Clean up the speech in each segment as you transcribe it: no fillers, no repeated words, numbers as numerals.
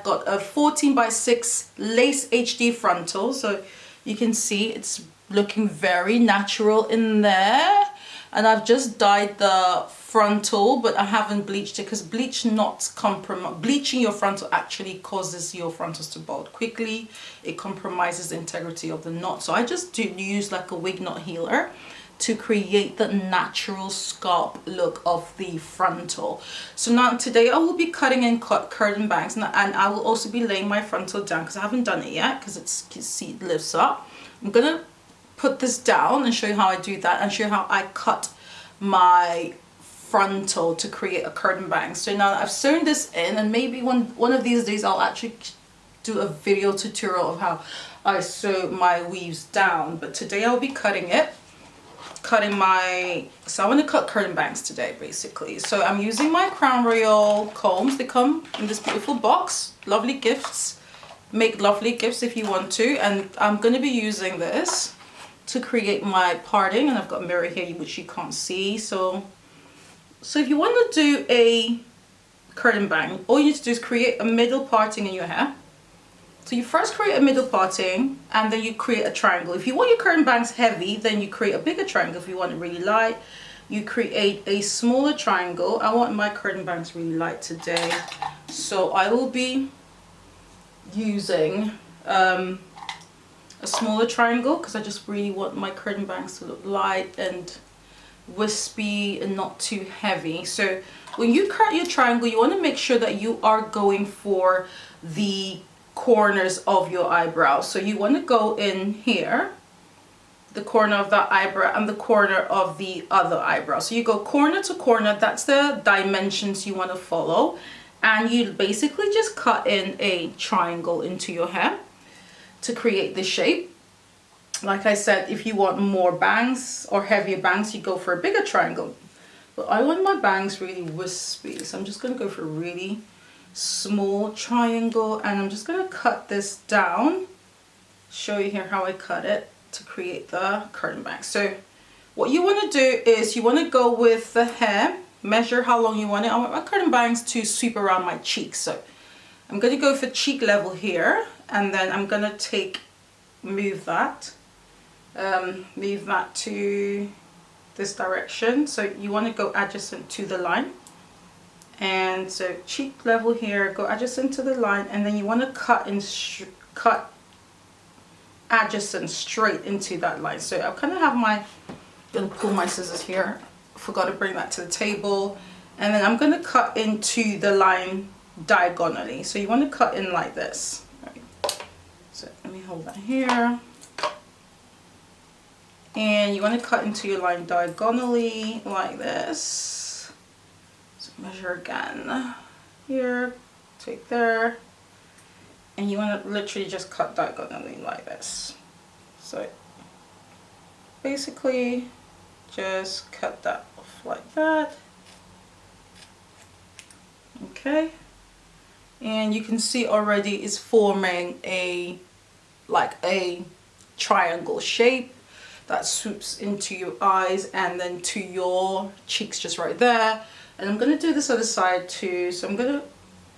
got a 14x6 lace HD frontal, so you can see it's looking very natural in there. And I've just dyed the frontal, but I haven't bleached it because bleaching your frontal actually causes your frontals to bald quickly. It compromises the integrity of the knot. So I just use like a wig knot healer to create the natural scalp look of the frontal. So now today I will be cutting in curtain bangs, and I will also be laying my frontal down because I haven't done it yet because it lifts up. I'm gonna put this down and show you how I do that and show you how I cut my frontal to create a curtain bang. So now I've sewn this in, and maybe one of these days I'll actually do a video tutorial of how I sew my weaves down, but today I'll be so I want to cut curtain bangs today basically. So I'm using my Crown Royal combs. They come in this beautiful box. Lovely gifts. Make lovely gifts if you want to, and I'm going to be using this to create my parting, and I've got a mirror here which you can't see. So if you want to do a curtain bang, all you need to do is create a middle parting in your hair. So you first create a middle parting and then you create a triangle. If you want your curtain bangs heavy, then you create a bigger triangle. If you want it really light, you create a smaller triangle. I want my curtain bangs really light today, so I will be using a smaller triangle because I just really want my curtain bangs to look light and wispy and not too heavy. So when you cut your triangle, you want to make sure that you are going for the corners of your eyebrow. So you want to go in here, the corner of that eyebrow and the corner of the other eyebrow. So you go corner to corner. That's the dimensions you want to follow, and you basically just cut in a triangle into your hair to create the shape. Like I said, if you want more bangs or heavier bangs, you go for a bigger triangle. But I want my bangs really wispy, so I'm just going to go for a really small triangle, and I'm just going to cut this down, show you here how I cut it to create the curtain bang. So what you want to do is you want to go with the hair, measure how long you want it. I want my curtain bangs to sweep around my cheeks, so I'm going to go for cheek level here, and then I'm going to move that to this direction. So you want to go adjacent to the line, and so cheek level here, go adjacent to the line, and then you want to cut adjacent straight into that line. So I kind of have gonna pull my scissors here, forgot to bring that to the table, and then I'm going to cut into the line diagonally. So you want to cut in like this. Right. So let me hold that here, and you want to cut into your line diagonally like this. So measure again here, take there, and you want to literally just cut diagonally like this. So basically just cut that off like that. Okay, and you can see already it's forming like a triangle shape that swoops into your eyes and then to your cheeks just right there. And I'm going to do this other side too. So I'm going to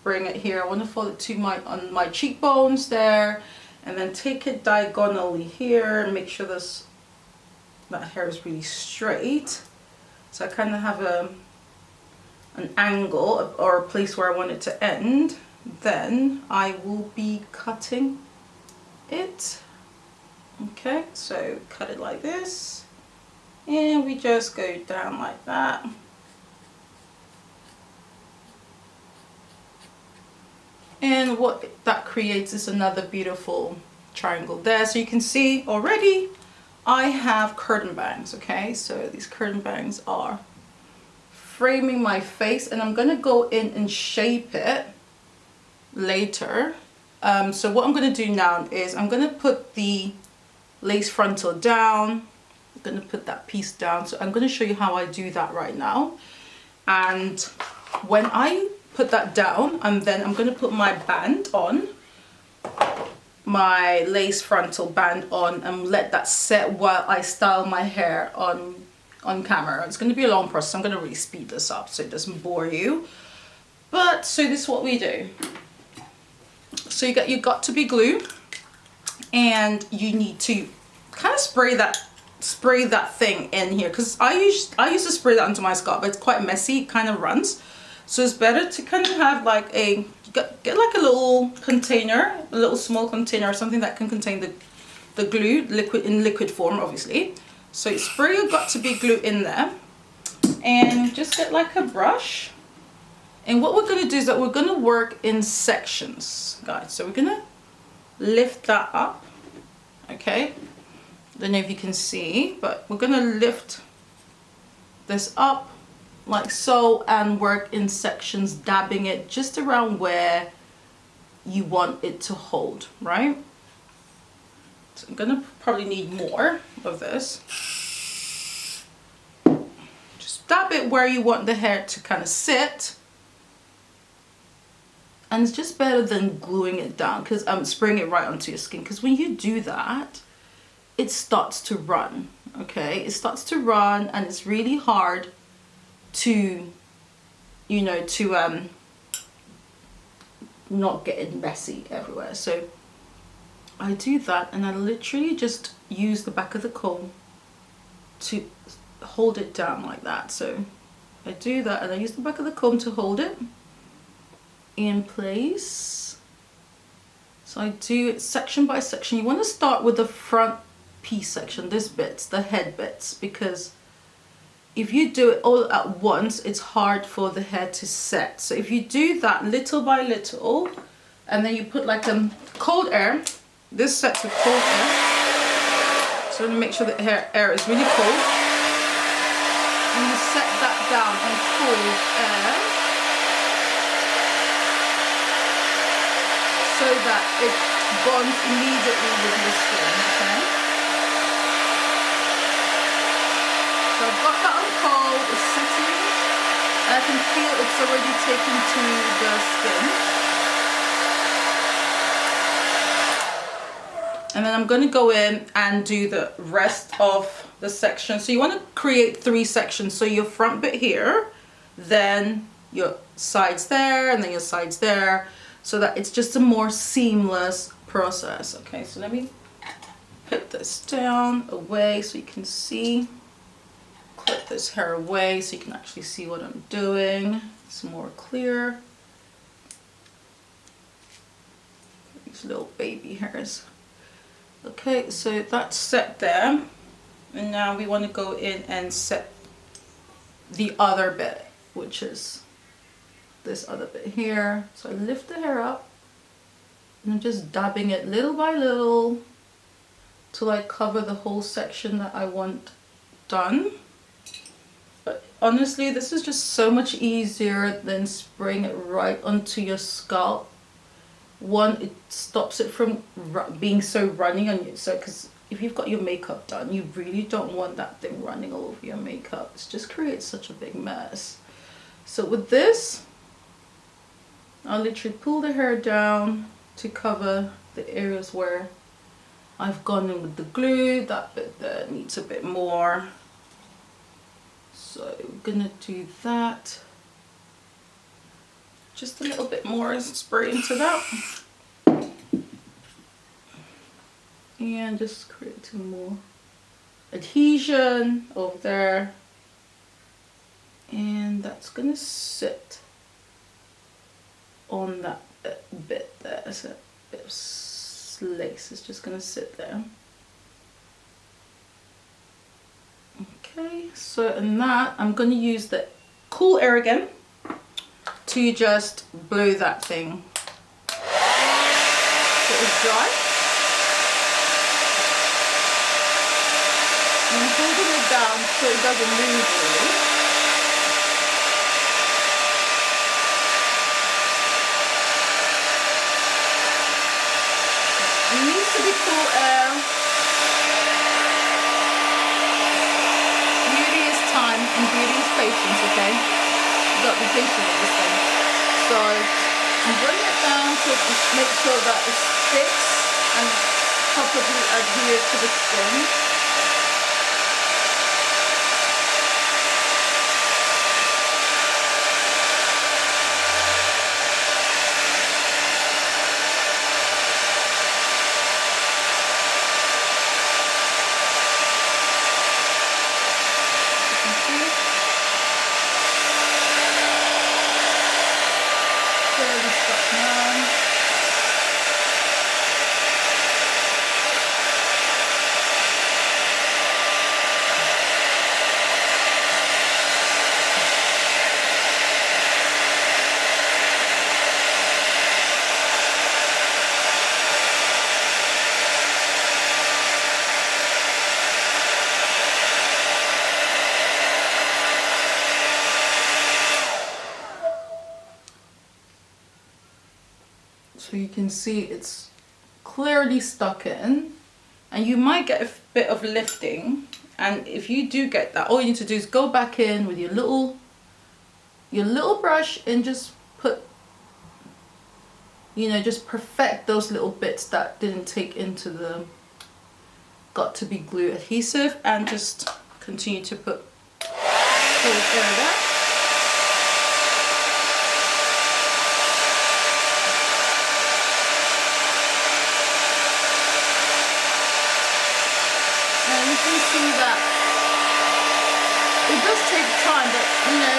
bring it here. I want to follow it to on my cheekbones there, and then take it diagonally here and make sure that hair is really straight. So I kind of have an angle or a place where I want it to end. Then I will be cutting it. Okay, so cut it like this, and we just go down like that. And what that creates is another beautiful triangle there. So you can see already I have curtain bangs. Okay, so these curtain bangs are framing my face, and I'm going to go in and shape it later. So what I'm going to do now is I'm going to put the lace frontal down. I'm going to put that piece down. So I'm going to show you how I do that right now. And when I put that down, and then I'm going to put my band on, my lace frontal band on, and let that set while I style my hair on camera. It's going to be a long process. I'm going to really speed this up so it doesn't bore you. But so this is what we do. So you got to be glue, and you need to kind of spray that thing in here, because I used to spray that onto my scalp, but it's quite messy, it kind of runs. So it's better to kind of have like get like a little container, a little small container or something that can contain the glue, liquid form obviously. So you spray your got to be glue in there, and just get like a brush. And what we're going to do is that we're going to work in sections, guys. So we're going to lift that up, okay? Don't know if you can see, but we're going to lift this up like so and work in sections, dabbing it just around where you want it to hold, right? So I'm going to probably need more of this. Just dab it where you want the hair to kind of sit. And it's just better than gluing it down, because I'm spraying it right onto your skin, because when you do that, it starts to run, okay? It starts to run, and it's really hard to, you know, to not get it messy everywhere. So I do that, and I literally just use the back of the comb to hold it down like that. So I do that, and I use the back of the comb to hold it in place. So I do it section by section. You want to start with the front piece section, this bits, the head bits, because if you do it all at once, it's hard for the hair to set. So if you do that little by little, and then you put like cold air, this sets with cold air, so make sure the air is really cold, and you set that down on cold air, so that it bonds immediately with your skin, okay? So I've got that on cold, it's setting, and I can feel it's already taken to the skin. And then I'm going to go in and do the rest of the section. So you want to create 3 sections. So your front bit here, then your sides there, and then your sides there, so that it's just a more seamless process. Okay, so let me put this down away so you can see. Clip this hair away so you can actually see what I'm doing. It's more clear. These little baby hairs. Okay, so that's set there. And now we want to go in and set the other bit, which is this other bit here. So I lift the hair up, and I'm just dabbing it little by little till I cover the whole section that I want done. But honestly, this is just so much easier than spraying it right onto your scalp. One, it stops it from being so runny on you. So, because if you've got your makeup done, you really don't want that thing running all over your makeup. It just creates such a big mess. So with this, I'll literally pull the hair down to cover the areas where I've gone in with the glue. That bit there needs a bit more. So we're gonna do that. Just a little bit more, spray into that. And just creating more adhesion over there. And that's gonna sit on that bit there. So a bit of lace is just gonna sit there. Okay, so in that, I'm gonna use the cool air again to just blow that thing. So it's dry. And I'm holding it down so it doesn't move really. It needs to be cool air. Beauty is time and beauty is patience, okay? You've got to be patient with this thing. So I'm bringing it down to make sure that it sticks and properly adheres to the skin. can see it's clearly stuck in, and you might get a bit of lifting. And if you do get that, all you need to do is go back in with your little brush and just put, you know, just perfect those little bits that didn't take into the got to be glue adhesive, and just continue to put holes there. And you can see that it does take time, but you know,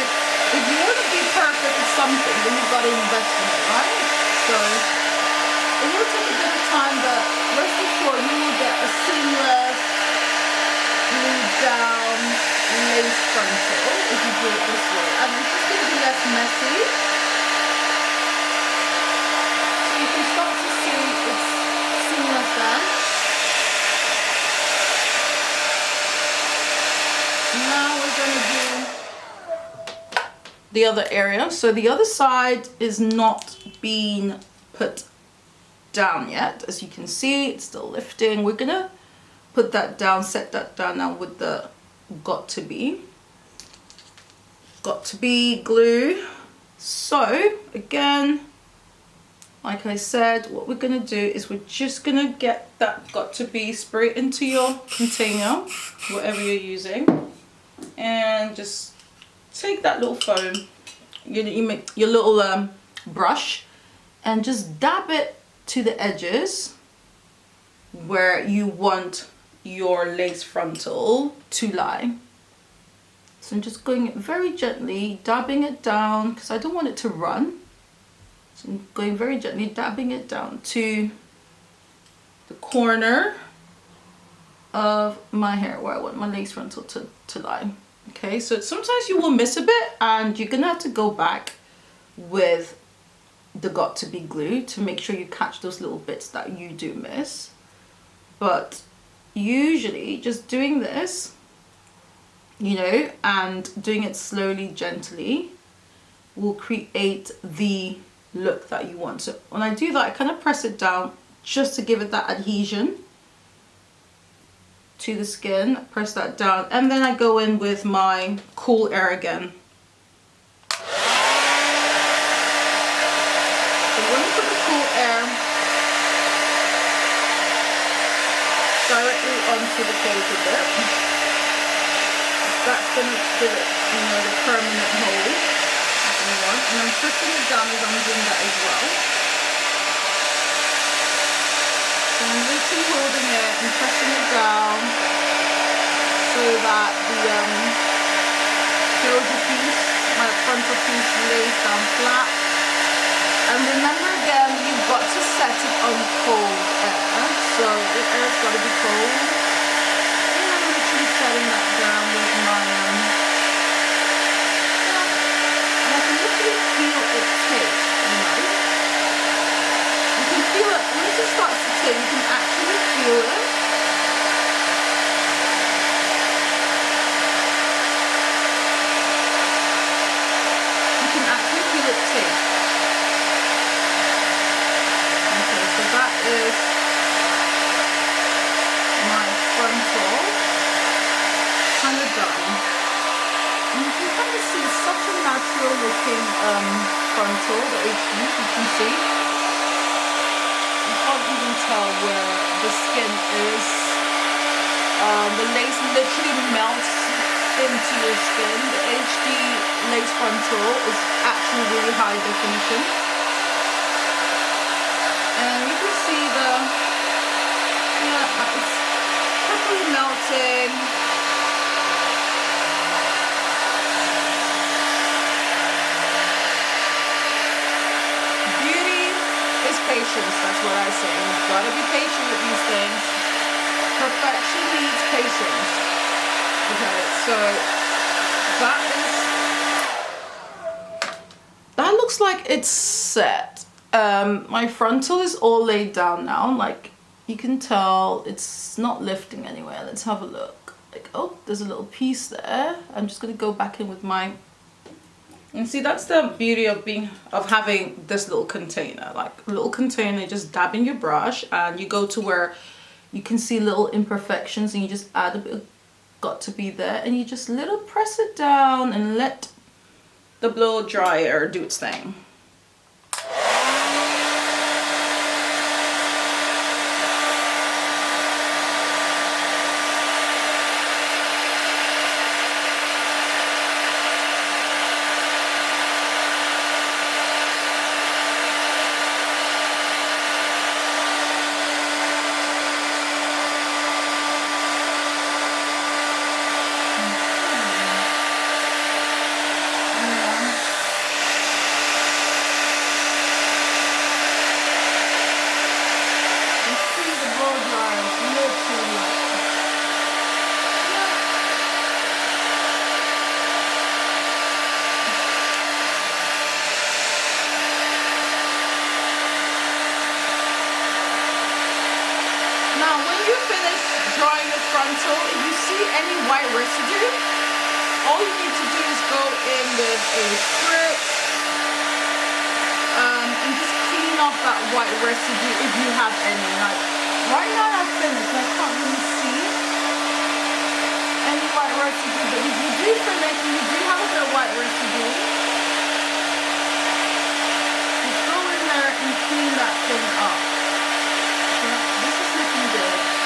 if you want to be perfect at something, then you've got to invest in it, right? So it will take a bit of time, but rest assured you will get a seamless, glued down lace frontal if you do it this way. And it's just going to be less messy. So you can start to see it's seamless then. Now we're going to do the other area. So the other side is not being put down yet. As you can see, it's still lifting. We're gonna put that down, set that down now with the got to be glue. So again, like I said, what we're gonna do is we're just gonna get that got to be, spray it into your container, whatever you're using, and just take that little foam, you make your little brush, and just dab it to the edges where you want your lace frontal to lie. So I'm just going very gently, dabbing it down because I don't want it to run. So I'm going very gently, dabbing it down to the corner of my hair where I want my lace frontal to lie. Okay, so sometimes you will miss a bit and you're gonna have to go back with the got to be glue to make sure you catch those little bits that you do miss. But usually just doing this, you know, and doing it slowly, gently, will create the look that you want. So when I do that, I kind of press it down just to give it that adhesion to the skin. Press that down, and then I go in with my Cool Air again. Directly onto the cake a bit. That's going to give it, you know, the permanent hold that you want. And I'm pressing it down as I'm doing that as well. So I'm literally holding it and pressing it down so that the closure piece, my frontal piece, lays down flat. And remember again, you've got to set it on cold air. So the air's got to be cold. And I'm literally setting that down with my and I can literally feel it take, you know. You can feel it once it starts to take, you can actually feel it. You can actually feel it take. That is my frontal kind of done. And you can kind of see it's such a natural looking frontal, the HD, you can see. You can't even tell where the skin is. The lace literally melts into your skin. The HD lace frontal is actually really high definition. And you can see it's quickly melting. Beauty is patience, that's what I say. You've got to be patient with these things. Perfection needs patience. Okay, so that looks like it's set. My frontal is all laid down now, like you can tell it's not lifting anywhere. Let's have a look. Like, oh, there's a little piece there. I'm just going to go back in with my And see, that's the beauty of having this little container. Like a little container, just dab in your brush and you go to where you can see little imperfections and you just add a bit of got to be there and you just little press it down and let the blow dryer do its thing. Frontal, if you see any white residue, all you need to do is go in with a spritz and just clean off that white residue if you have any. Like right now I've finished, I can't really see any white residue, but if you do finish and you do have a bit of white residue, just go in there and clean that thing up. This is looking good.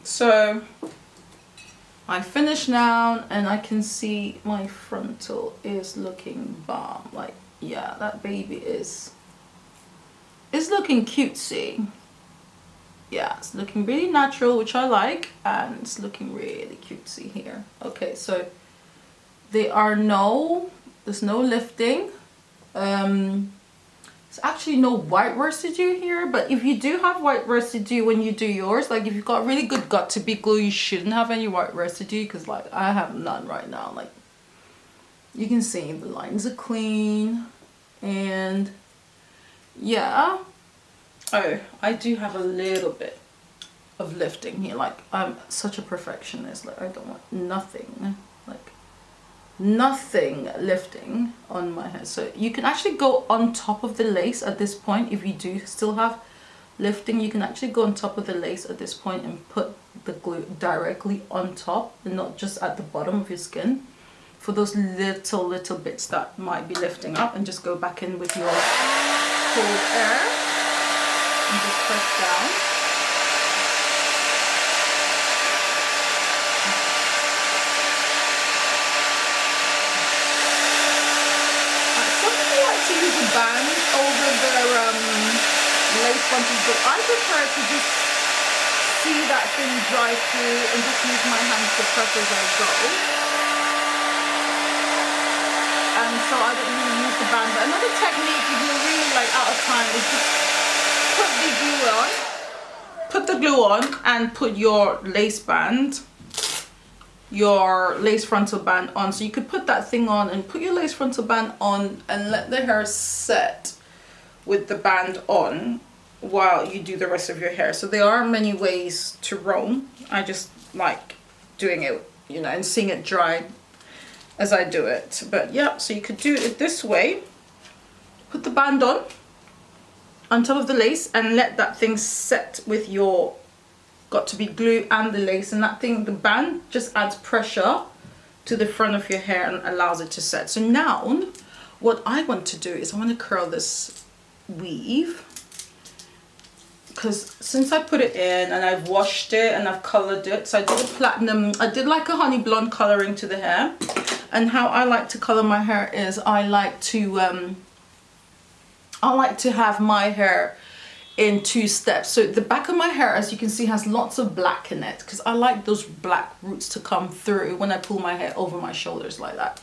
So I finished now and I can see my frontal is looking bomb. Like, yeah, that baby is looking cutesy. Yeah, it's looking really natural, which I like, and it's looking really cutesy here. Okay, so there's no lifting. There's actually no white residue here, but if you do have white residue when you do yours, like if you've got really good got-to-be glue, you shouldn't have any white residue, because like I have none right now. Like you can see the lines are clean, and yeah. Oh, I do have a little bit of lifting here. Like I'm such a perfectionist, like I don't want nothing lifting on my hair. So you can actually go on top of the lace at this point. If you do still have lifting, you can actually go on top of the lace at this point and put the glue directly on top and not just at the bottom of your skin for those little bits that might be lifting up, and just go back in with your cold air and just press down. Band over the lace frontals, but I prefer to just see that thing dry through and just use my hands to press as I go. And so I don't really use the band. But another technique, if you're really like out of time, is just put the glue on and put your lace band, your lace frontal band on. So you could put that thing on and put your lace frontal band on and let the hair set with the band on while you do the rest of your hair. So there are many ways to roam. I just like doing it, you know, and seeing it dry as I do it. But yeah, so you could do it this way. Put the band on top of the lace and let that thing set with your got-to-be glue and the lace, and that thing, the band just adds pressure to the front of your hair and allows it to set. So now what I want to do is I want to curl this weave, because since I put it in and I've washed it and I've colored it, so I did a platinum, I did like a honey blonde coloring to the hair. And how I like to color my hair is I like to have my hair in 2 steps. So the back of my hair, as you can see, has lots of black in it, because I like those black roots to come through when I pull my hair over my shoulders like that.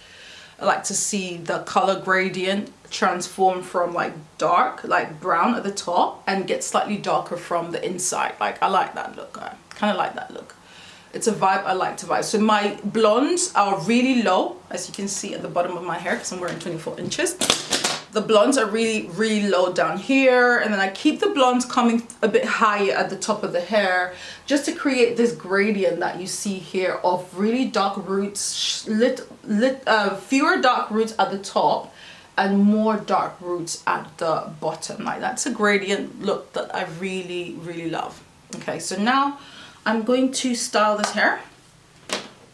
I like to see the color gradient transform from like dark, like brown at the top, and get slightly darker from the inside. Like I like that look. I kind of like that look. It's a vibe I like to vibe. So my blondes are really low, as you can see at the bottom of my hair, because I'm wearing 24 inches. the blondes are really low down here, and then I keep the blondes coming a bit higher at the top of the hair, just to create this gradient that you see here of really dark roots, fewer dark roots at the top and more dark roots at the bottom. Like, that's a gradient look that I really love. Okay, so now I'm going to style this hair,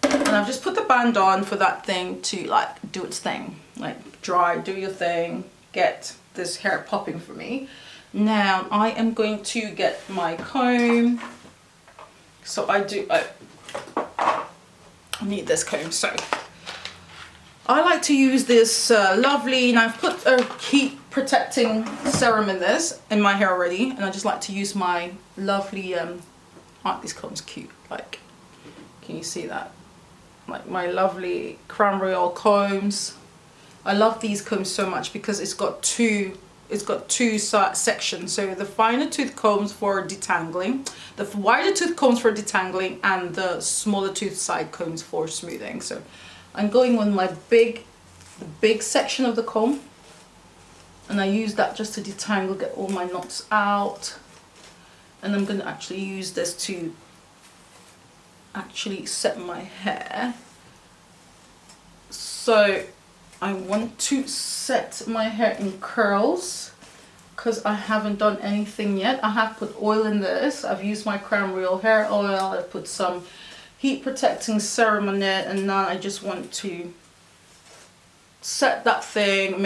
and I've just put the band on for that thing to like do its thing, like dry, do your thing, get this hair popping for me. Now I am going to get my comb. So I need this comb. So I like to use this lovely, and I've put a heat protecting serum in my hair already, and I just like to use my lovely aren't these combs cute? Like, can you see that? Like my lovely Crown Royal combs. I love these combs so much because it's got two sections. So the finer tooth combs for detangling, the wider tooth combs for detangling, and the smaller tooth side combs for smoothing. So I'm going with my big section of the comb, and I use that just to detangle, get all my knots out. And I'm going to actually use this to actually set my hair. So I want to set my hair in curls because I haven't done anything yet. I have put oil in this. I've used my Crown Royal hair oil. I put some heat protecting serum on it, and now I just want to set that thing.